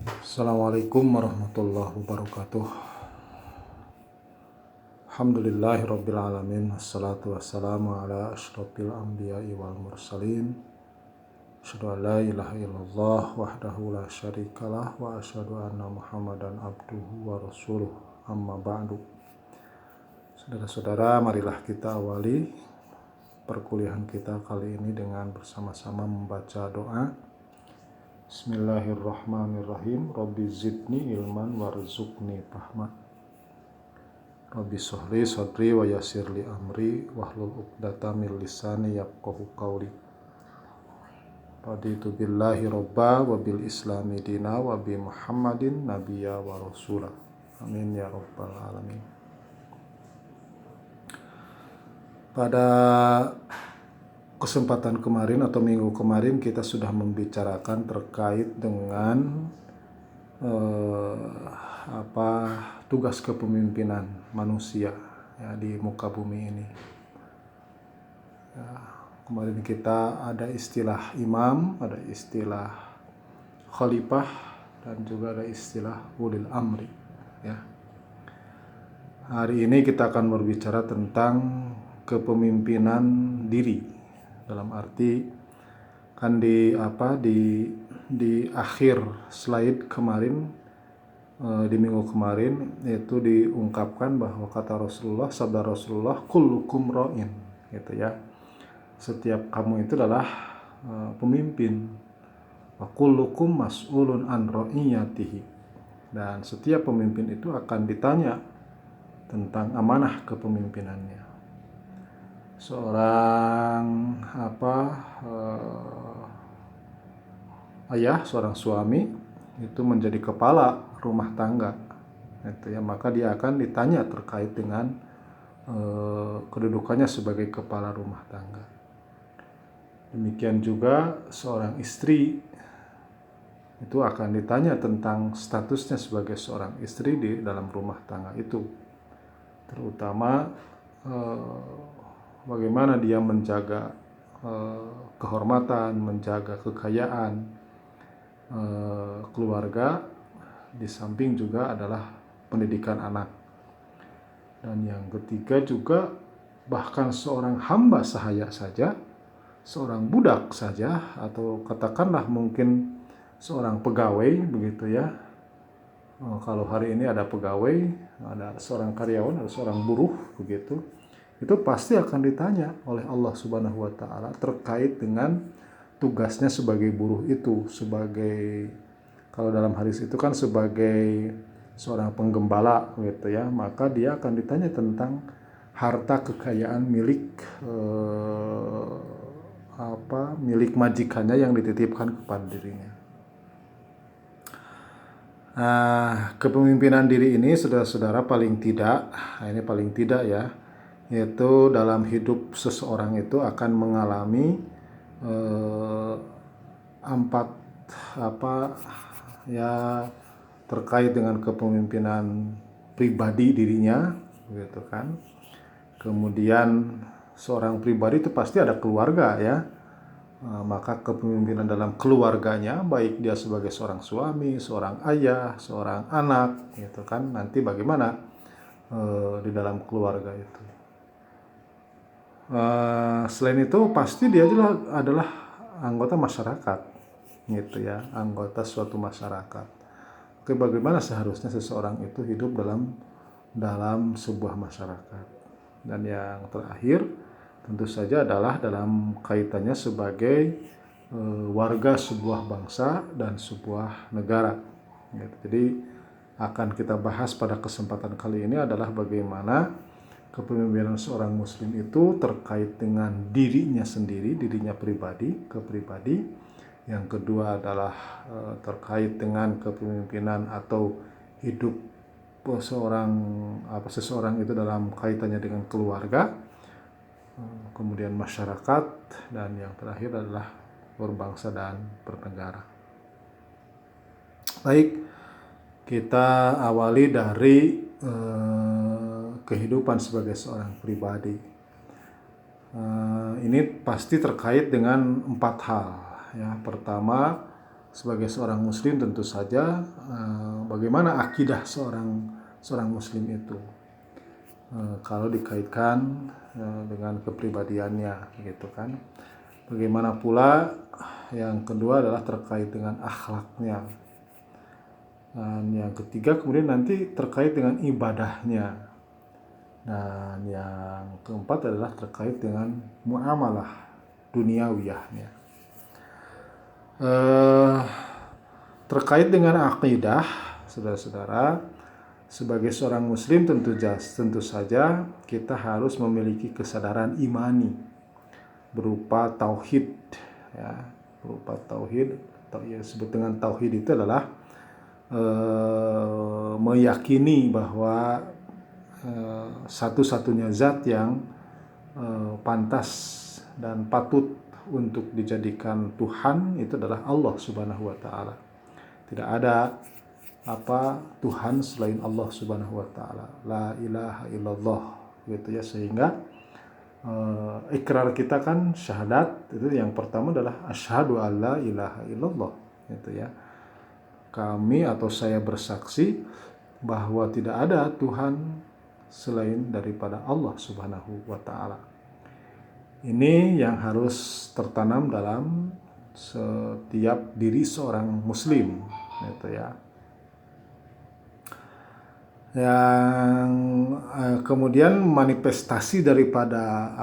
Assalamualaikum warahmatullahi wabarakatuh. Alhamdulillahirabbil alamin. Wassalatu wassalamu ala asyrofil anbiya'i wal mursalin. Asyhadu an la ilaha illallah wahdahu la syarikalah wa asyhadu anna Muhammadan abduhu wa rasuluh. Amma ba'du. Saudara-saudara, marilah kita awali perkuliahan kita kali ini dengan bersama-sama membaca doa. Bismillahirrahmanirrahim. Rabbi zidni ilman warzuqni fahma. Rabbi shrahli sadri wa yassirli amri wahlul 'uqdatam min lisani yafqahu qawli. Raditu billahi robba wa bil islami dina wa bi Muhammadin nabiyya wa rasula. Amin ya rabbal alamin. Pada kesempatan kemarin atau minggu kemarin kita sudah membicarakan terkait dengan tugas kepemimpinan manusia ya, di muka bumi ini. Ya, kemarin kita ada istilah imam, ada istilah khalifah, dan juga ada istilah ulil amri. Ya. Hari ini kita akan berbicara tentang kepemimpinan diri. Dalam arti kan di akhir slide kemarin, di minggu kemarin itu diungkapkan bahwa kata Rasulullah, sabda Rasulullah, kullukum ra'in, gitu ya. Setiap kamu itu adalah pemimpin. Wa kullukum mas'ulun an ra'iyatihi. Dan setiap pemimpin itu akan ditanya tentang amanah kepemimpinannya. Seorang ayah, seorang suami itu menjadi kepala rumah tangga, itu ya, maka dia akan ditanya terkait dengan kedudukannya sebagai kepala rumah tangga. Demikian juga seorang istri itu akan ditanya tentang statusnya sebagai seorang istri di dalam rumah tangga itu, terutama bagaimana dia menjaga kehormatan, menjaga kekayaan keluarga, di samping juga adalah pendidikan anak. Dan yang ketiga juga, bahkan seorang hamba sahaya saja, seorang budak saja, atau katakanlah mungkin seorang pegawai begitu ya. Kalau hari ini ada pegawai, ada seorang karyawan, ada seorang buruh begitu, itu pasti akan ditanya oleh Allah Subhanahu wa taala terkait dengan tugasnya sebagai buruh itu, sebagai, kalau dalam hadis itu kan sebagai seorang penggembala gitu ya, maka dia akan ditanya tentang harta kekayaan milik majikannya yang dititipkan kepada dirinya. Kepemimpinan diri ini, saudara-saudara, paling tidak ya, yaitu dalam hidup seseorang itu akan mengalami terkait dengan kepemimpinan pribadi dirinya, gitu kan. Kemudian seorang pribadi itu pasti ada keluarga ya, maka kepemimpinan dalam keluarganya, baik dia sebagai seorang suami, seorang ayah, seorang anak, gitu kan, nanti bagaimana di dalam keluarga itu. Selain itu pasti dia juga adalah anggota masyarakat, gitu ya, anggota suatu masyarakat. Oke, bagaimana seharusnya seseorang itu hidup dalam sebuah masyarakat. Dan yang terakhir tentu saja adalah dalam kaitannya sebagai warga sebuah bangsa dan sebuah negara, gitu. Jadi akan kita bahas pada kesempatan kali ini adalah bagaimana kepemimpinan seorang muslim itu terkait dengan dirinya sendiri, dirinya pribadi, kepribadi. Yang kedua adalah terkait dengan kepemimpinan atau hidup seseorang itu dalam kaitannya dengan keluarga, kemudian masyarakat, dan yang terakhir adalah berbangsa dan bernegara. Baik, kita awali dari kehidupan sebagai seorang pribadi. Ini pasti terkait dengan 4 hal ya. Pertama, sebagai seorang muslim tentu saja bagaimana akidah seorang muslim itu kalau dikaitkan dengan kepribadiannya gitu kan. Bagaimana pula yang kedua adalah terkait dengan akhlaknya. Dan yang ketiga kemudian nanti terkait dengan ibadahnya. Dan yang keempat adalah terkait dengan muamalah duniawiyahnya. Terkait dengan akidah, saudara-saudara, sebagai seorang muslim tentu saja kita harus memiliki kesadaran imani berupa tauhid, ya, berupa tauhid. Yang disebut dengan tauhid itu adalah meyakini bahwa satu-satunya zat yang pantas dan patut untuk dijadikan Tuhan itu adalah Allah Subhanahu wa taala. Tidak ada Tuhan selain Allah Subhanahu wa taala. La ilaha illallah gitu ya, sehingga ikrar kita kan syahadat itu yang pertama adalah asyhadu alla ilaha illallah gitu ya. Kami atau saya bersaksi bahwa tidak ada Tuhan selain daripada Allah Subhanahu wa taala. Ini yang harus tertanam dalam setiap diri seorang muslim gitu ya. Yang kemudian manifestasi daripada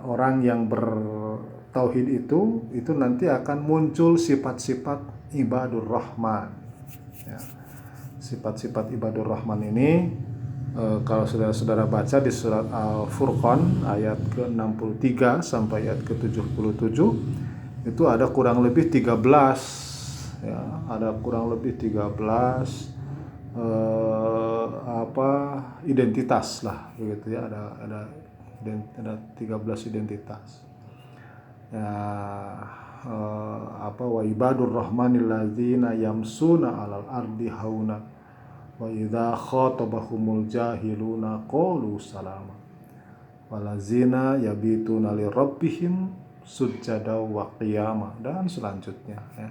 orang yang bertauhid itu nanti akan muncul sifat-sifat ibadur rahman ya. Sifat-sifat ibadur rahman ini kalau saudara-saudara baca di surat Al-Furqan ayat ke-63 sampai ayat ke-77 itu ada kurang lebih 13 ya, ada kurang lebih 13 identitas lah begitu ya, ada 13 identitas ya, wa ibadur rahmanil ladzina yamsuna 'alal ardi hauna wa idza khatabahumul jahiluna qalu salama walazina yabituna lirabbihim sujada wa qiyama dan selanjutnya ya.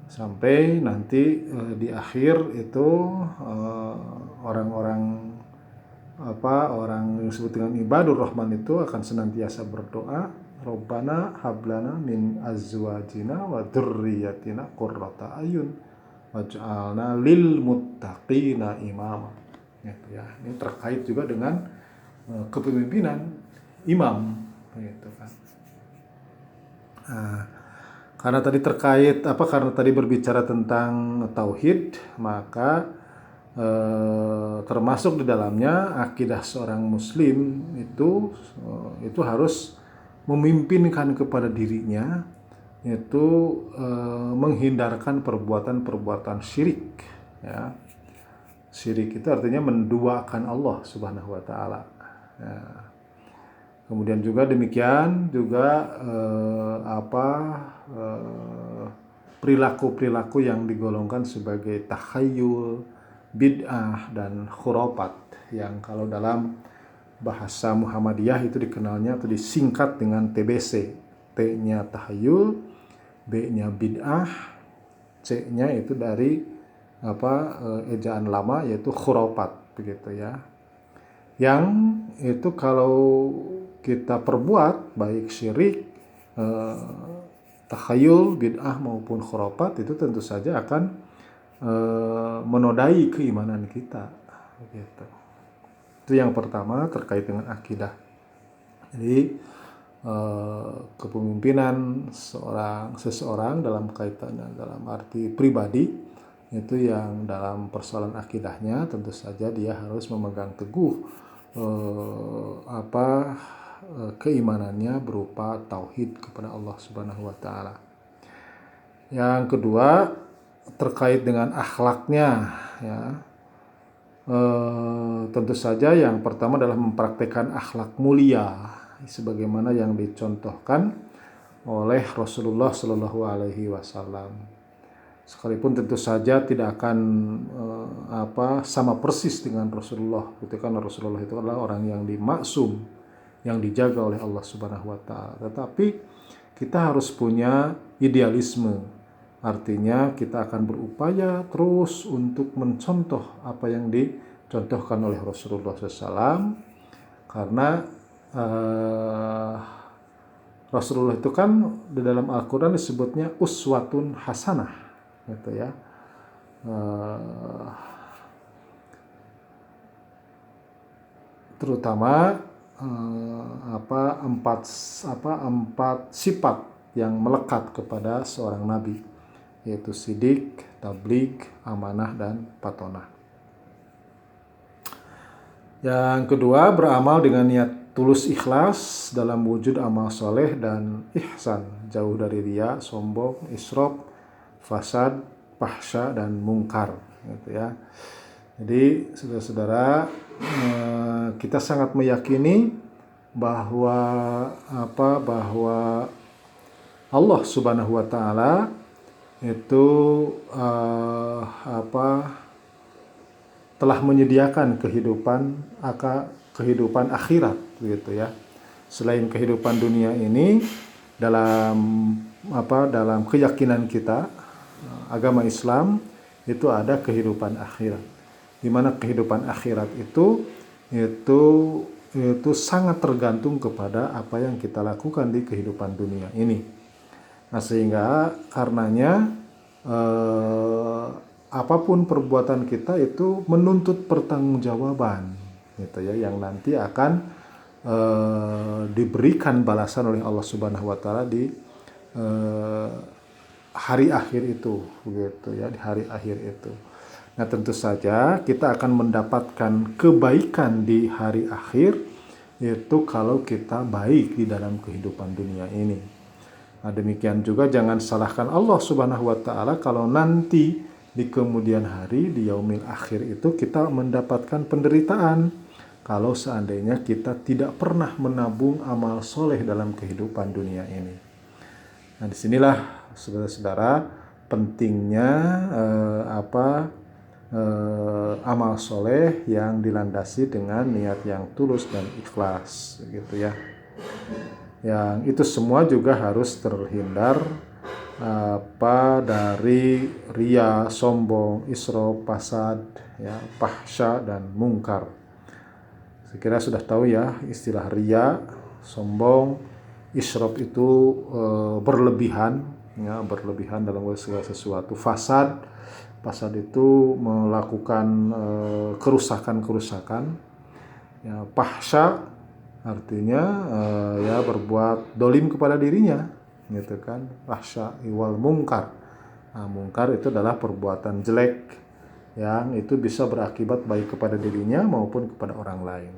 Sampai nanti di akhir itu orang yang disebut dengan ibadur rahman itu akan senantiasa berdoa, Rabbana hablana min azwajina wa dzurriyyatina qurrata ayun waj'alna lil muttaqina imama. Gitu ya. Ini terkait juga dengan kepemimpinan imam gitu kan. Karena tadi berbicara tentang tauhid, maka termasuk di dalamnya akidah seorang muslim itu harus memimpinkan kepada dirinya itu menghindarkan perbuatan-perbuatan syirik ya. Syirik itu artinya menduakan Allah Subhanahu wa taala ya. Kemudian juga demikian juga perilaku-perilaku yang digolongkan sebagai takhayul, bid'ah dan khurafat yang kalau dalam bahasa Muhammadiyah itu dikenalnya atau disingkat dengan TBC. T-nya takhayul, B-nya bid'ah, C-nya itu dari ejaan lama yaitu khurafat begitu ya. Yang itu kalau kita perbuat baik syirik, takhayul, bid'ah maupun khurafat itu tentu saja akan menodai keimanan kita gitu. Itu yang pertama terkait dengan akidah. Jadi kepemimpinan seseorang dalam kaitannya dalam arti pribadi itu yang dalam persoalan akidahnya tentu saja dia harus memegang teguh keimanannya berupa tauhid kepada Allah Subhanahu wa taala. Yang kedua terkait dengan akhlaknya ya. Tentu saja yang pertama adalah mempraktikkan akhlak mulia sebagaimana yang dicontohkan oleh Rasulullah Shallallahu alaihi wasallam. Sekalipun tentu saja tidak akan sama persis dengan Rasulullah, gitu kan. Rasulullah itu adalah orang yang dimaksum, yang dijaga oleh Allah Subhanahu wa taala. Tetapi kita harus punya idealisme. Artinya kita akan berupaya terus untuk mencontoh apa yang dicontohkan oleh Rasulullah SAW, karena Rasulullah itu kan di dalam Al-Quran disebutnya uswatun hasanah, gitu ya. Terutama empat sifat yang melekat kepada seorang nabi, yaitu sidik, tabligh, amanah, dan patonah. Yang kedua, beramal dengan niat tulus ikhlas dalam wujud amal soleh dan ihsan, jauh dari riya, sombong, israf, fasad, fahsya, dan mungkar, gitu ya. Jadi saudara-saudara, kita sangat meyakini bahwa Allah Subhanahu wa taala itu telah menyediakan kehidupan akhirat, gitu ya. Selain kehidupan dunia ini, dalam keyakinan kita agama Islam itu ada kehidupan akhirat, di mana kehidupan akhirat itu sangat tergantung kepada apa yang kita lakukan di kehidupan dunia ini. Nah, sehingga karenanya apapun perbuatan kita itu menuntut pertanggungjawaban, gitu ya, yang nanti akan diberikan balasan oleh Allah Subhanahu wa taala di hari akhir itu, gitu ya, di hari akhir itu. Nah, tentu saja kita akan mendapatkan kebaikan di hari akhir itu kalau kita baik di dalam kehidupan dunia ini. Nah, demikian juga jangan salahkan Allah Subhanahu wa taala kalau nanti di kemudian hari, di yaumil akhir itu kita mendapatkan penderitaan kalau seandainya kita tidak pernah menabung amal soleh dalam kehidupan dunia ini. Nah, disinilah saudara-saudara pentingnya amal soleh yang dilandasi dengan niat yang tulus dan ikhlas, gitu ya. Yang itu semua juga harus terhindar dari riya, sombong, israf, fasad, ya, fahsya, dan mungkar. Saya kira sudah tahu ya istilah riya, sombong, israf itu berlebihan, ya, berlebihan dalam segala sesuatu. Fasad itu melakukan kerusakan-kerusakan. Ya, fahsya artinya ya berbuat dolim kepada dirinya, gitu kan. Fahsya wal mungkar. Nah, mungkar itu adalah perbuatan jelek yang itu bisa berakibat baik kepada dirinya maupun kepada orang lain.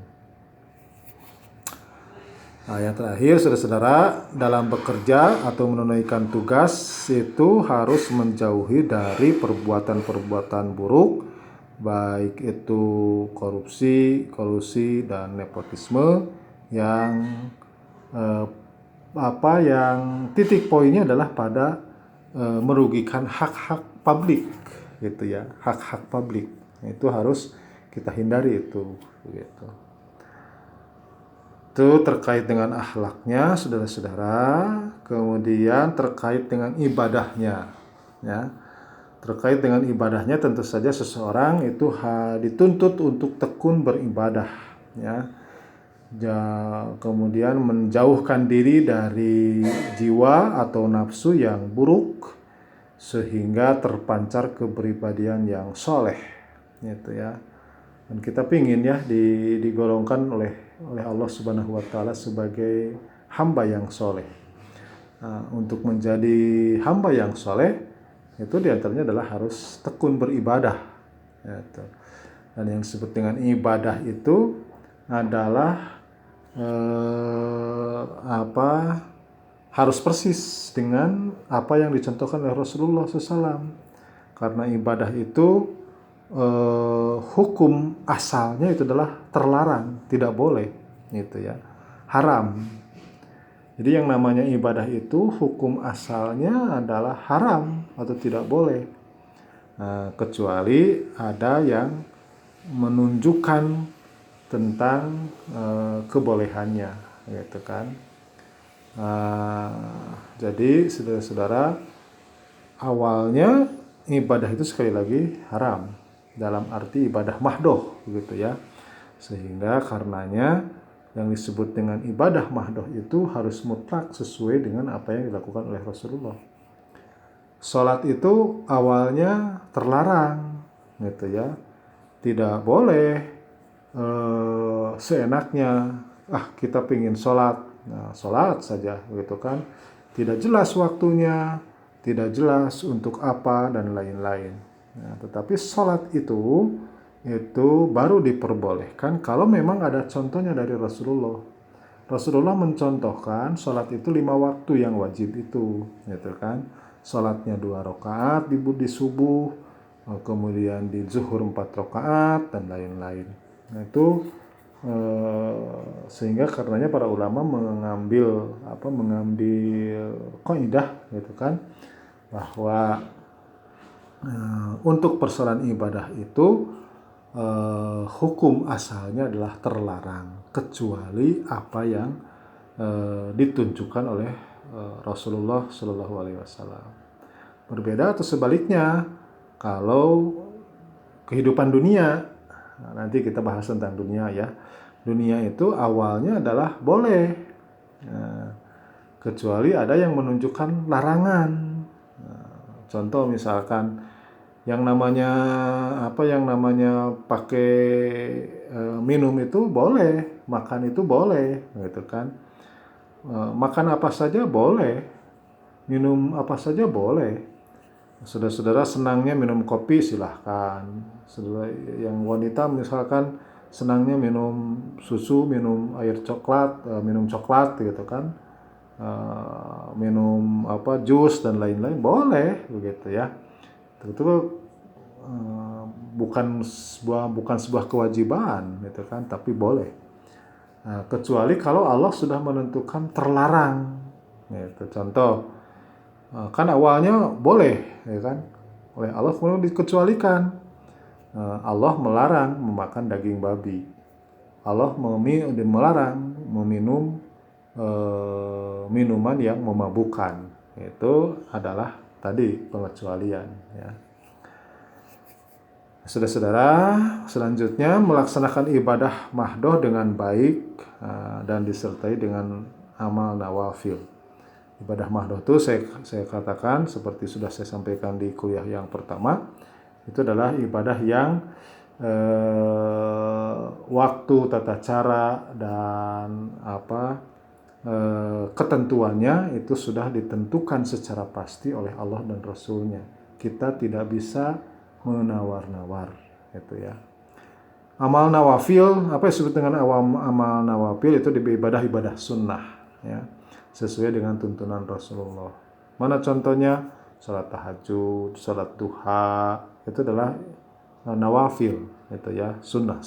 Nah, yang terakhir, saudara-saudara, dalam bekerja atau menunaikan tugas itu harus menjauhi dari perbuatan-perbuatan buruk, baik itu korupsi, kolusi, dan nepotisme yang yang titik poinnya adalah pada merugikan hak-hak publik, gitu ya, hak-hak publik. Itu harus kita hindari itu, gitu. Itu terkait dengan akhlaknya, saudara-saudara. Kemudian terkait dengan ibadahnya, ya. Terkait dengan ibadahnya, tentu saja seseorang itu dituntut untuk tekun beribadah, ya. Kemudian menjauhkan diri dari jiwa atau nafsu yang buruk sehingga terpancar kepribadian yang soleh, gitu ya. Dan kita pingin ya digolongkan oleh Allah Subhanahu wa taala sebagai hamba yang soleh. Nah, untuk menjadi hamba yang soleh itu diantaranya adalah harus tekun beribadah, gitu. Dan yang disebut dengan ibadah itu adalah harus persis dengan apa yang dicontohkan oleh Rasulullah SAW. Karena ibadah itu hukum asalnya itu adalah terlarang, tidak boleh, gitu ya, haram. Jadi yang namanya ibadah itu hukum asalnya adalah haram atau tidak boleh, kecuali ada yang menunjukkan tentang kebolehannya, gitu kan. Jadi saudara-saudara, awalnya ibadah itu sekali lagi haram dalam arti ibadah mahdoh gitu ya. Sehingga karenanya yang disebut dengan ibadah mahdoh itu harus mutlak sesuai dengan apa yang dilakukan oleh Rasulullah. Sholat itu awalnya terlarang gitu ya. Tidak boleh seenaknya, kita pingin sholat, nah sholat saja gitu kan. Tidak jelas waktunya, tidak jelas untuk apa dan lain-lain. Nah, tetapi sholat itu baru diperbolehkan kalau memang ada contohnya dari Rasulullah. Rasulullah mencontohkan sholat itu 5 waktu yang wajib itu, gitu kan. Sholatnya 2 rakaat di subuh, kemudian di zuhur 4 rakaat dan lain-lain. Nah itu sehingga karenanya para ulama mengambil kaidah gitu kan, bahwa untuk persoalan ibadah itu hukum asalnya adalah terlarang kecuali apa yang ditunjukkan oleh Rasulullah Shallallahu Alaihi Wasallam. Berbeda atau sebaliknya kalau kehidupan dunia, nah, nanti kita bahas tentang dunia ya. Dunia itu awalnya adalah boleh, kecuali ada yang menunjukkan larangan. Contoh misalkan yang namanya pakai minum itu boleh, makan itu boleh, gitu kan. Makan apa saja boleh, minum apa saja boleh. Saudara-saudara senangnya minum kopi silahkan. Saudara yang wanita misalkan senangnya minum susu, minum air coklat, minum coklat gitu kan. Minum jus dan lain-lain boleh begitu ya. Itu bukan sebuah kewajiban gitu kan, tapi boleh. Nah, kecuali kalau Allah sudah menentukan terlarang. Gitu. Contoh, kan awalnya boleh, ya kan? Oleh Allah kemudian dikecualikan. Allah melarang memakan daging babi. Allah melarang meminum minuman yang memabukkan. Itu adalah tadi pengecualian. Ya. Saudara-saudara, selanjutnya melaksanakan ibadah mahdoh dengan baik dan disertai dengan amal nawafil. Ibadah mahdoh itu saya katakan seperti sudah saya sampaikan di kuliah yang pertama, itu adalah ibadah yang waktu, tata cara dan ketentuannya itu sudah ditentukan secara pasti oleh Allah dan Rasulnya. Kita tidak bisa menawar-nawar, gitu ya. Amal nawafil, apa yang disebut dengan amal nawafil, itu ibadah sunnah, ya, sesuai dengan tuntunan Rasulullah. Mana contohnya? Salat tahajud, salat duha, itu adalah nawafil, itu ya, sunnah.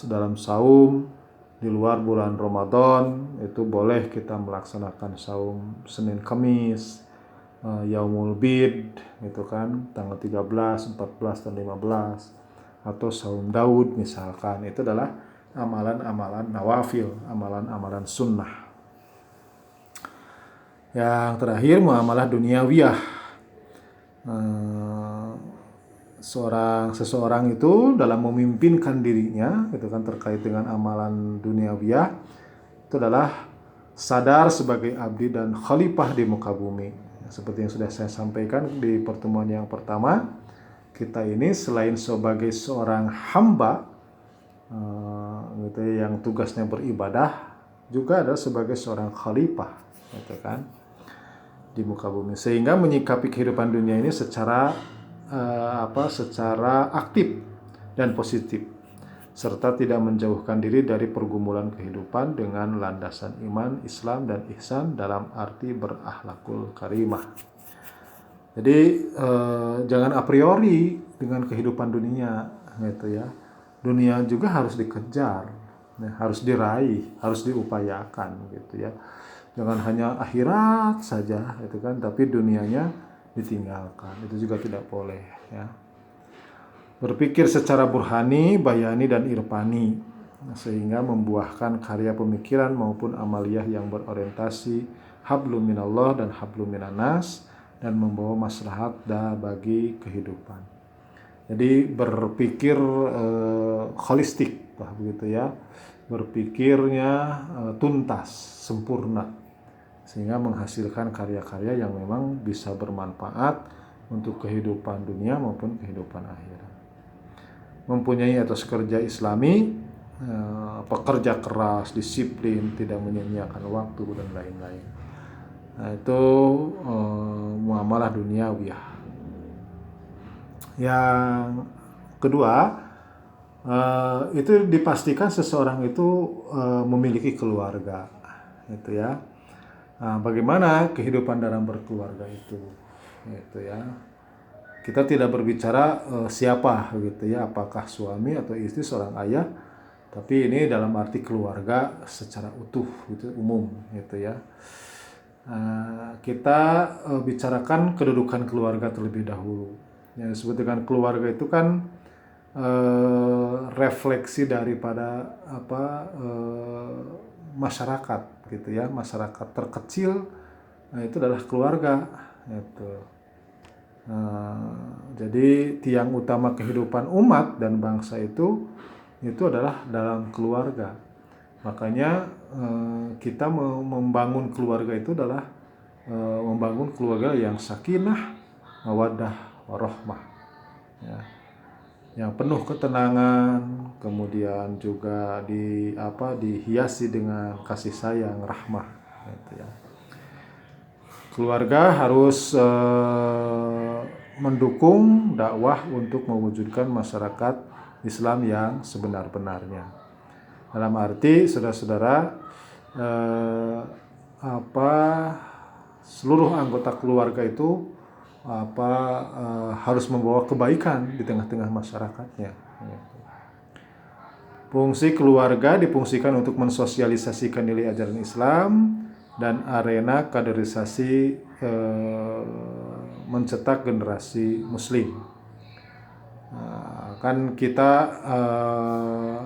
Dalam saum di luar bulan Ramadan itu boleh kita melaksanakan saum Senin Kamis, Yaumul Bid, gitu kan, tanggal 13, 14 dan 15, atau saum Daud misalkan. Itu adalah amalan-amalan nawafil, amalan-amalan sunnah. Yang terakhir, muamalah duniawiyah. Seseorang itu dalam memimpinkan dirinya, gitu kan, terkait dengan amalan duniawiyah, itu adalah sadar sebagai abdi dan khalifah di muka bumi. Seperti yang sudah saya sampaikan di pertemuan yang pertama, kita ini selain sebagai seorang hamba, gitu, yang tugasnya beribadah, juga ada sebagai seorang khalifah, gitu kan, di muka bumi. Sehingga menyikapi kehidupan dunia ini secara aktif dan positif, serta tidak menjauhkan diri dari pergumulan kehidupan dengan landasan iman, Islam, dan ihsan dalam arti berakhlakul karimah. Jadi jangan a priori dengan kehidupan dunia, gitu ya. Dunia juga harus dikejar, harus diraih, harus diupayakan, gitu ya. Jangan hanya akhirat saja, gitu kan, tapi dunianya ditinggalkan. Itu juga tidak boleh, ya. Berpikir secara burhani, bayani, dan irfani. sehingga membuahkan karya pemikiran maupun amaliyah yang berorientasi hablum minallah dan hablum minannas dan membawa maslahat bagi kehidupan. Jadi berpikir holistik lah begitu ya, berpikirnya tuntas, sempurna, sehingga menghasilkan karya-karya yang memang bisa bermanfaat untuk kehidupan dunia maupun kehidupan akhirat. Mempunyai etos kerja Islami, pekerja keras, disiplin, tidak menyia-nyiakan waktu dan lain-lain. Nah, itu muamalah duniawiyah. Yang kedua, itu dipastikan seseorang itu memiliki keluarga, gitu ya. Nah, bagaimana kehidupan dalam berkeluarga itu, gitu ya. Kita tidak berbicara siapa, gitu ya, apakah suami atau istri, seorang ayah, tapi ini dalam arti keluarga secara utuh, gitu, umum, gitu ya. Kita bicarakan kedudukan keluarga terlebih dahulu. Yang disebut dengan keluarga itu kan refleksi daripada masyarakat, gitu ya, masyarakat terkecil. Nah, itu adalah keluarga, gitu. Jadi tiang utama kehidupan umat dan bangsa itu adalah dalam keluarga. Makanya kita membangun keluarga itu adalah membangun keluarga yang sakinah, mawaddah, warahmah, ya, yang penuh ketenangan, kemudian juga dihiasi dengan kasih sayang, rahmah, gitu ya. Keluarga harus mendukung dakwah untuk mewujudkan masyarakat Islam yang sebenar-benarnya. Dalam arti, saudara-saudara, seluruh anggota keluarga itu harus membawa kebaikan di tengah-tengah masyarakatnya. Fungsi keluarga difungsikan untuk mensosialisasikan nilai ajaran Islam dan arena kaderisasi mencetak generasi muslim. Kan kita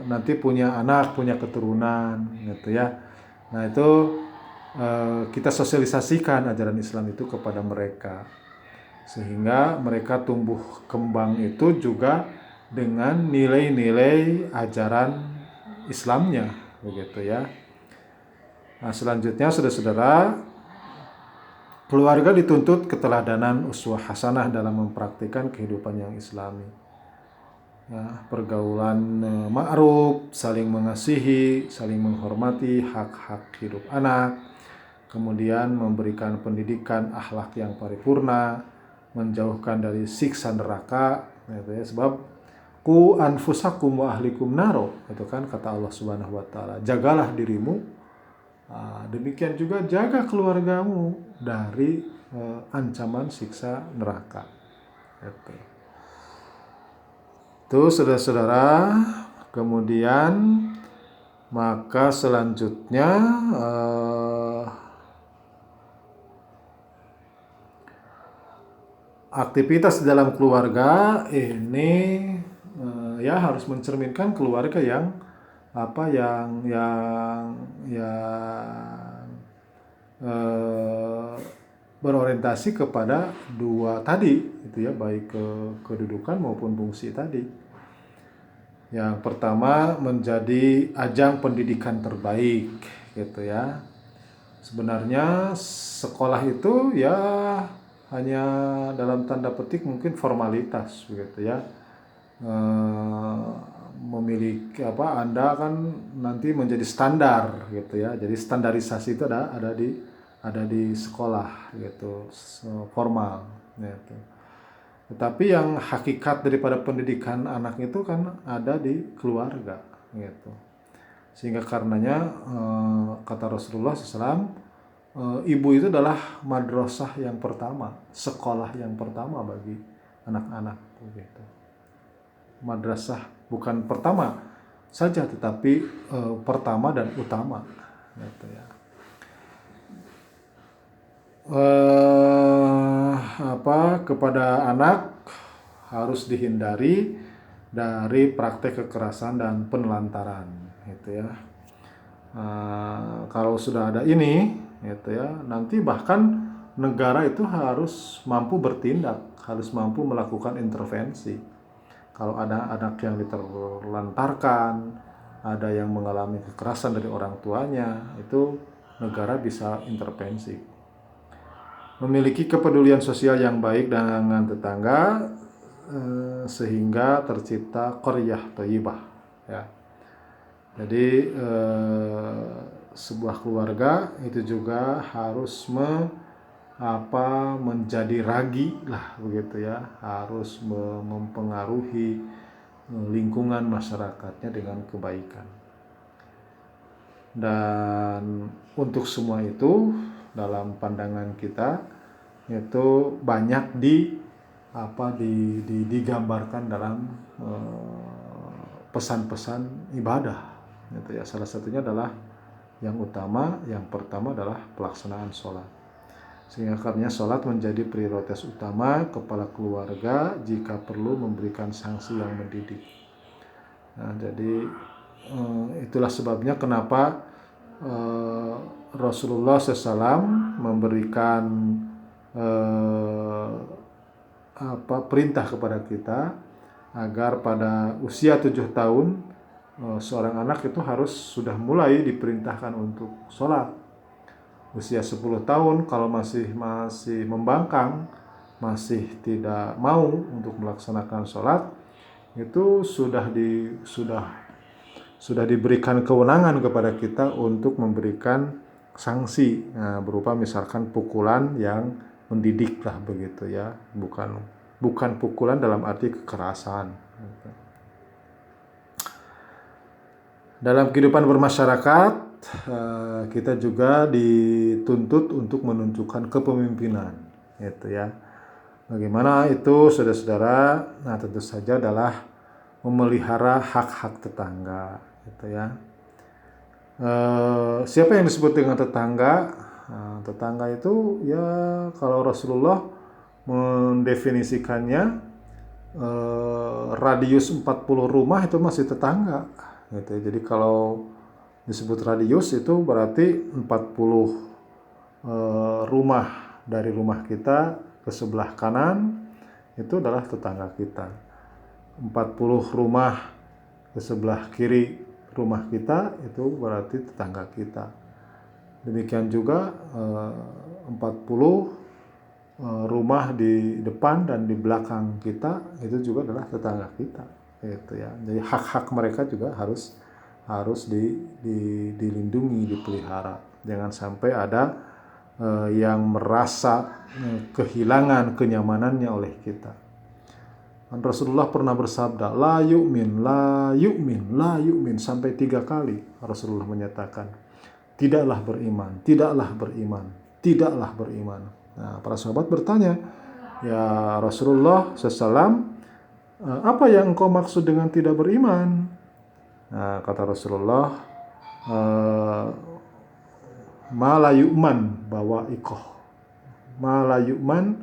nanti punya anak, punya keturunan, gitu ya. Nah, itu kita sosialisasikan ajaran Islam itu kepada mereka, sehingga mereka tumbuh kembang itu juga dengan nilai-nilai ajaran Islamnya, begitu ya. Nah, selanjutnya, saudara-saudara, keluarga dituntut keteladanan uswah hasanah dalam mempraktikkan kehidupan yang Islami. Ya, pergaulan ma'ruf, saling mengasihi, saling menghormati hak-hak hidup anak, kemudian memberikan pendidikan akhlak yang paripurna, menjauhkan dari siksa neraka, gitu ya. Sebab ku anfusakum wa ahlikum naro, itu kan kata Allah Subhanahu wa taala, jagalah dirimu, demikian juga jaga keluargamu dari ancaman siksa neraka. Itu, saudara-saudara. Kemudian maka selanjutnya aktivitas di dalam keluarga ini ya harus mencerminkan keluarga yang berorientasi kepada dua tadi, itu ya, baik kedudukan maupun fungsi tadi. Yang pertama, menjadi ajang pendidikan terbaik, gitu ya. Sebenarnya sekolah itu ya hanya dalam tanda petik mungkin formalitas, begitu ya. Memiliki Anda kan nanti menjadi standar, gitu ya. Jadi standarisasi itu ada di sekolah, gitu, formal, gitu. Tetapi yang hakikat daripada pendidikan anak itu kan ada di keluarga, gitu. Sehingga karenanya kata Rasulullah SAW, ibu itu adalah madrasah yang pertama, sekolah yang pertama bagi anak-anak, gitu. Madrasah bukan pertama saja, tetapi pertama dan utama, gitu ya. Kepada anak harus dihindari dari praktek kekerasan dan penelantaran, gitu ya. Kalau sudah ada ini, gitu ya, nanti bahkan negara itu harus mampu bertindak, harus mampu melakukan intervensi. Kalau ada anak yang diterlantarkan, ada yang mengalami kekerasan dari orang tuanya, itu negara bisa intervensi. Memiliki kepedulian sosial yang baik dengan tetangga, sehingga tercipta qaryah thayyibah, ya. Jadi sebuah keluarga itu juga harus menjadi ragi lah begitu ya, harus mempengaruhi lingkungan masyarakatnya dengan kebaikan. Dan untuk semua itu dalam pandangan kita itu banyak digambarkan dalam pesan-pesan ibadah gitu ya. Salah satunya adalah yang pertama adalah pelaksanaan sholat. Sehingga karena sholat menjadi prioritas utama kepala keluarga jika perlu memberikan sanksi yang mendidik. Nah, jadi itulah sebabnya kenapa Rasulullah SAW memberikan perintah kepada kita agar pada usia 7 tahun seorang anak itu harus sudah mulai diperintahkan untuk sholat. Usia 10 tahun kalau masih membangkang, masih tidak mau untuk melaksanakan sholat, itu sudah diberikan kewenangan kepada kita untuk memberikan sanksi, berupa misalkan pukulan yang mendidik lah begitu ya, bukan pukulan dalam arti kekerasan. Dalam kehidupan bermasyarakat, kita juga dituntut untuk menunjukkan kepemimpinan, gitu ya. Bagaimana itu, saudara-saudara? Nah, tentu saja adalah memelihara hak-hak tetangga, gitu ya. Siapa yang disebut dengan tetangga? Nah, tetangga itu ya kalau Rasulullah mendefinisikannya radius 40 rumah itu masih tetangga, gitu. Jadi kalau disebut radius itu berarti 40 rumah dari rumah kita ke sebelah kanan itu adalah tetangga kita. 40 rumah ke sebelah kiri rumah kita itu berarti tetangga kita. Demikian juga 40 rumah di depan dan di belakang kita itu juga adalah tetangga kita, gitu ya. Jadi hak-hak mereka juga harus dilindungi, dipelihara. Jangan sampai ada yang merasa kehilangan kenyamanannya oleh kita. Dan Rasulullah pernah bersabda, la yu'min sampai 3 kali Rasulullah menyatakan, tidaklah beriman. Nah, para sahabat bertanya, ya Rasulullah SAW, apa yang engkau maksud dengan tidak beriman? Nah, kata Rasulullah, ma la yu'man bawa ikoh. Ma la yu'man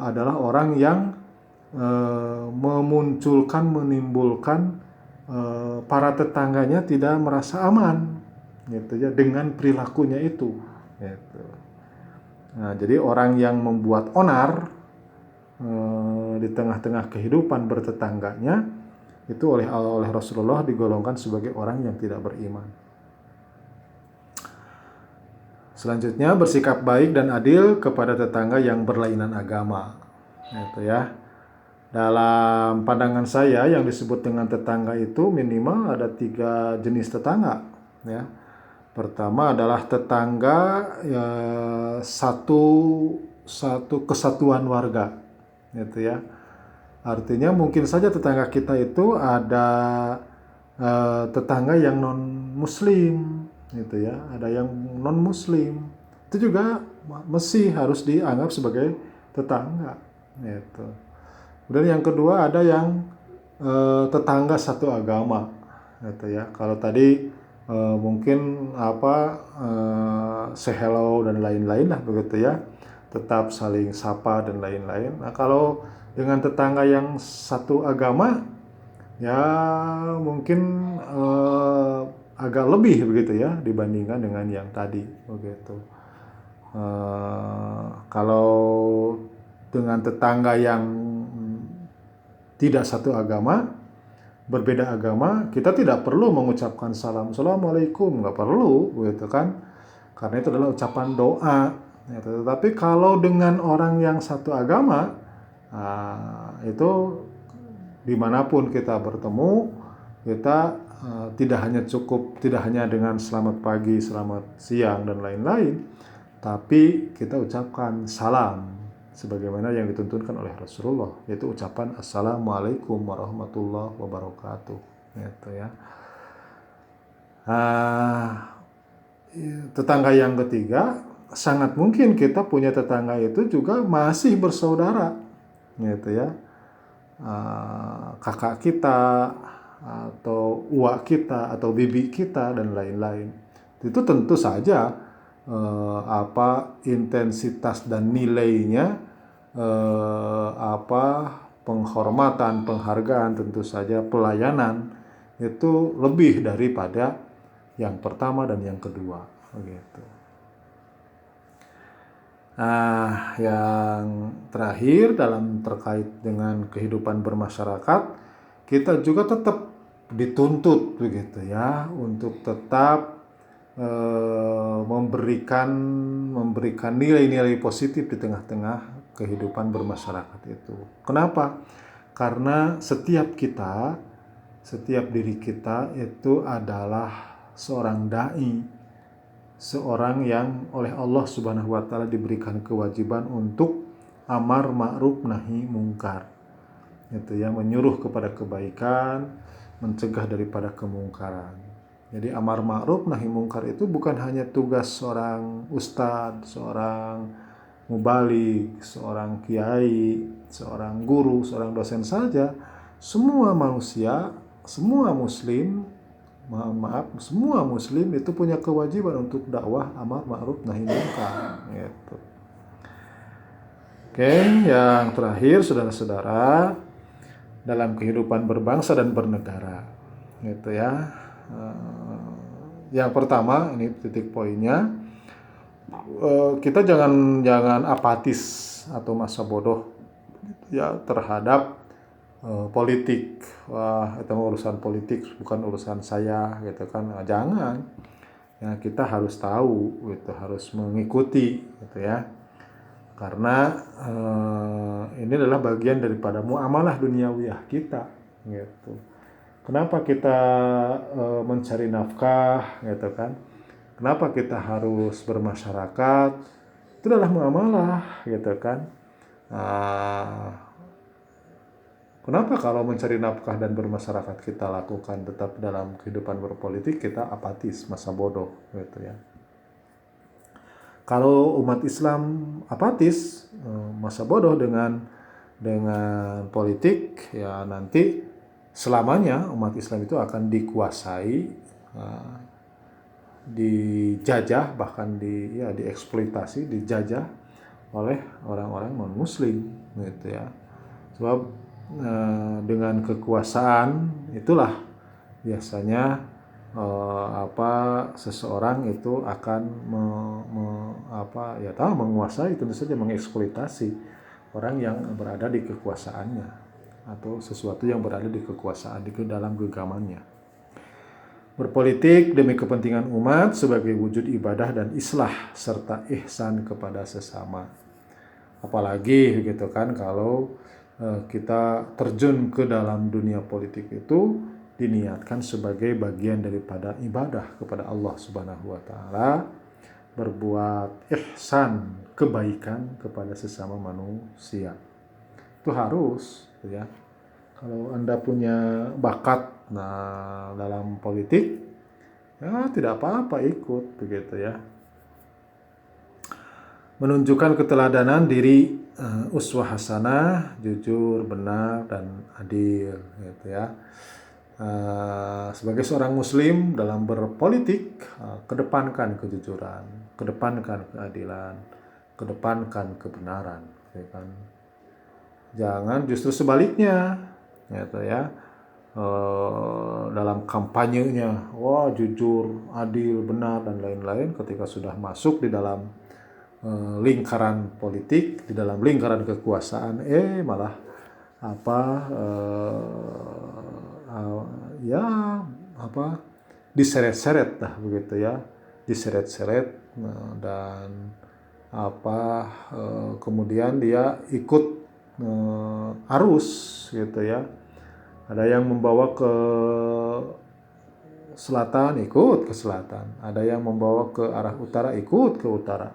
adalah orang yang menimbulkan para tetangganya tidak merasa aman, gitu ya, dengan perilakunya itu, gitu. Nah, jadi orang yang membuat onar di tengah-tengah kehidupan bertetangganya itu oleh Rasulullah digolongkan sebagai orang yang tidak beriman. Selanjutnya, bersikap baik dan adil kepada tetangga yang berlainan agama, gitu ya. Dalam pandangan saya yang disebut dengan tetangga itu minimal ada 3 jenis tetangga, ya. Pertama adalah tetangga satu kesatuan warga, gitu ya. Artinya mungkin saja tetangga kita itu ada tetangga yang non muslim, gitu ya. Ada yang non muslim, itu juga masih harus dianggap sebagai tetangga, gitu. Kemudian yang kedua ada yang tetangga satu agama, gitu ya. Kalau tadi mungkin say hello dan lain-lain lah begitu ya, tetap saling sapa dan lain-lain. Nah, kalau dengan tetangga yang satu agama ya mungkin agak lebih begitu ya dibandingkan dengan yang tadi begitu. Kalau dengan tetangga yang tidak satu agama, berbeda agama, kita tidak perlu mengucapkan salam, assalamualaikum, nggak perlu, gitu kan? Karena itu adalah ucapan doa. Tetapi kalau dengan orang yang satu agama, itu dimanapun kita bertemu, kita tidak hanya dengan selamat pagi, selamat siang dan lain-lain, tapi kita ucapkan salam sebagaimana yang dituntunkan oleh Rasulullah, yaitu ucapan assalamualaikum warahmatullahi wabarakatuh, gitu ya. Tetangga yang ketiga, sangat mungkin kita punya tetangga itu juga masih bersaudara, gitu ya. Kakak kita atau uak kita atau bibi kita dan lain-lain. Itu tentu saja intensitas dan nilainya, penghormatan, penghargaan, tentu saja pelayanan itu lebih daripada yang pertama dan yang kedua, begitu. Yang terakhir dalam terkait dengan kehidupan bermasyarakat, kita juga tetap dituntut begitu ya untuk tetap memberikan nilai-nilai positif di tengah-tengah kehidupan bermasyarakat itu. Kenapa? Karena setiap diri kita itu adalah seorang dai, seorang yang oleh Allah Subhanahu wa taala diberikan kewajiban untuk amar ma'ruf nahi mungkar. Itu ya, menyuruh kepada kebaikan, mencegah daripada kemungkaran. Jadi amar ma'ruf nahi mungkar itu bukan hanya tugas seorang ustadz, seorang mubaligh, seorang kiai, seorang guru, seorang dosen saja. Semua manusia, semua muslim, semua muslim itu punya kewajiban untuk dakwah amar ma'ruf nahi mungkar, gitu. Oke, yang terakhir saudara-saudara, dalam kehidupan berbangsa dan bernegara, gitu ya. Yang pertama, ini titik poinnya, kita jangan apatis atau masa bodoh ya terhadap politik. Wah, itu urusan politik, bukan urusan saya, gitu kan. Jangan. Ya, kita harus tahu, gitu, harus mengikuti, gitu ya. Karena ini adalah bagian daripada muamalah duniawiyah kita, gitu. Kenapa kita mencari nafkah, gitu kan? Kenapa kita harus bermasyarakat? Itu adalah muamalah, gitu kan? Kenapa kalau mencari nafkah dan bermasyarakat kita lakukan, tetap dalam kehidupan berpolitik kita apatis, masa bodoh, gitu ya. Kalau umat Islam apatis, masa bodoh dengan politik, ya nanti selamanya umat Islam itu akan dikuasai, dijajah, bahkan dieksploitasi, dijajah oleh orang-orang non-muslim, gitu ya. Sebab dengan kekuasaan itulah biasanya seseorang itu akan menguasai, tentu saja mengeksploitasi orang yang berada di kekuasaannya atau sesuatu yang berada di kekuasaan di dalam genggamannya. Berpolitik demi kepentingan umat sebagai wujud ibadah dan islah serta ihsan kepada sesama. Apalagi gitu kan kalau kita terjun ke dalam dunia politik itu diniatkan sebagai bagian daripada ibadah kepada Allah Subhanahu wa taala, berbuat ihsan, kebaikan kepada sesama manusia. Itu harus, ya. Kalau Anda punya bakat dalam politik, ya tidak apa-apa ikut, begitu ya. Menunjukkan keteladanan diri, uswah hasanah, jujur, benar, dan adil, gitu ya. Sebagai seorang muslim dalam berpolitik, kedepankan kejujuran, kedepankan keadilan, kedepankan kebenaran, gitu kan. Jangan justru sebaliknya, gitu ya. dalam kampanyenya, wah jujur, adil, benar dan lain-lain. Ketika sudah masuk di dalam lingkaran politik, di dalam lingkaran kekuasaan, malah apa ya apa diseret-seret lah begitu ya, diseret-seret dan kemudian dia ikut arus gitu ya. Ada yang membawa ke selatan, ikut ke selatan. Ada yang membawa ke arah utara, ikut ke utara.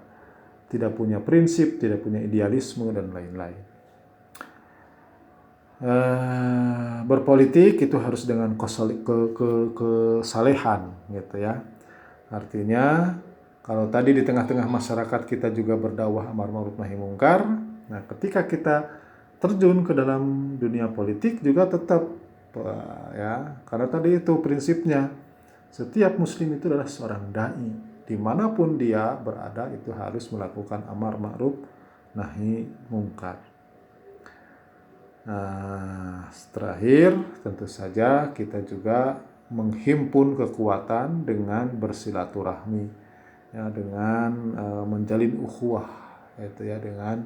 Tidak punya prinsip, tidak punya idealisme dan lain-lain. Berpolitik itu harus dengan kesalehan gitu ya. Artinya kalau tadi di tengah-tengah masyarakat kita juga berdakwah amar ma'ruf nahi mungkar, nah ketika kita terjun ke dalam dunia politik juga tetap ya, karena tadi itu prinsipnya setiap muslim itu adalah seorang dai, dimanapun dia berada itu harus melakukan amar ma'ruf nahi mungkar. Nah, terakhir tentu saja kita juga menghimpun kekuatan dengan bersilaturahmi ya, dengan menjalin ukhuwah itu ya, dengan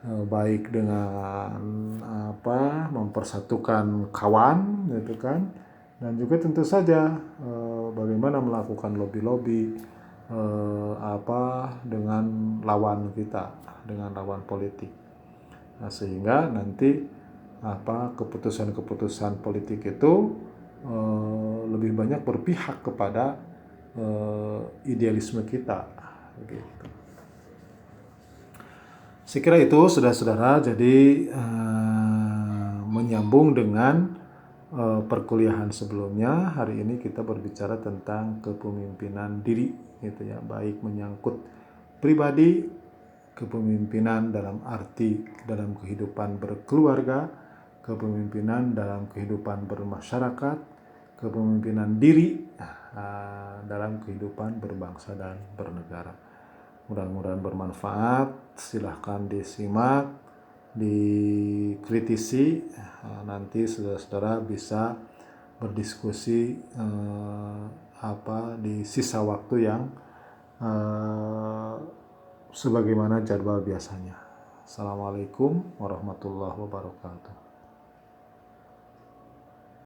baik dengan mempersatukan kawan gitu kan, dan juga tentu saja bagaimana melakukan lobby-lobby dengan lawan kita, dengan lawan politik. Nah, sehingga nanti keputusan-keputusan politik itu lebih banyak berpihak kepada idealisme kita gitu. Saya kira itu saudara-saudara, jadi menyambung dengan perkuliahan sebelumnya, hari ini kita berbicara tentang kepemimpinan diri gitu ya, baik menyangkut pribadi, kepemimpinan dalam arti dalam kehidupan berkeluarga, kepemimpinan dalam kehidupan bermasyarakat, kepemimpinan diri dalam kehidupan berbangsa dan bernegara. Mudah-mudahan bermanfaat. Silahkan disimak, dikritisi. Nanti saudara-saudara bisa berdiskusi di sisa waktu yang sebagaimana jadwal biasanya. Assalamualaikum warahmatullahi wabarakatuh.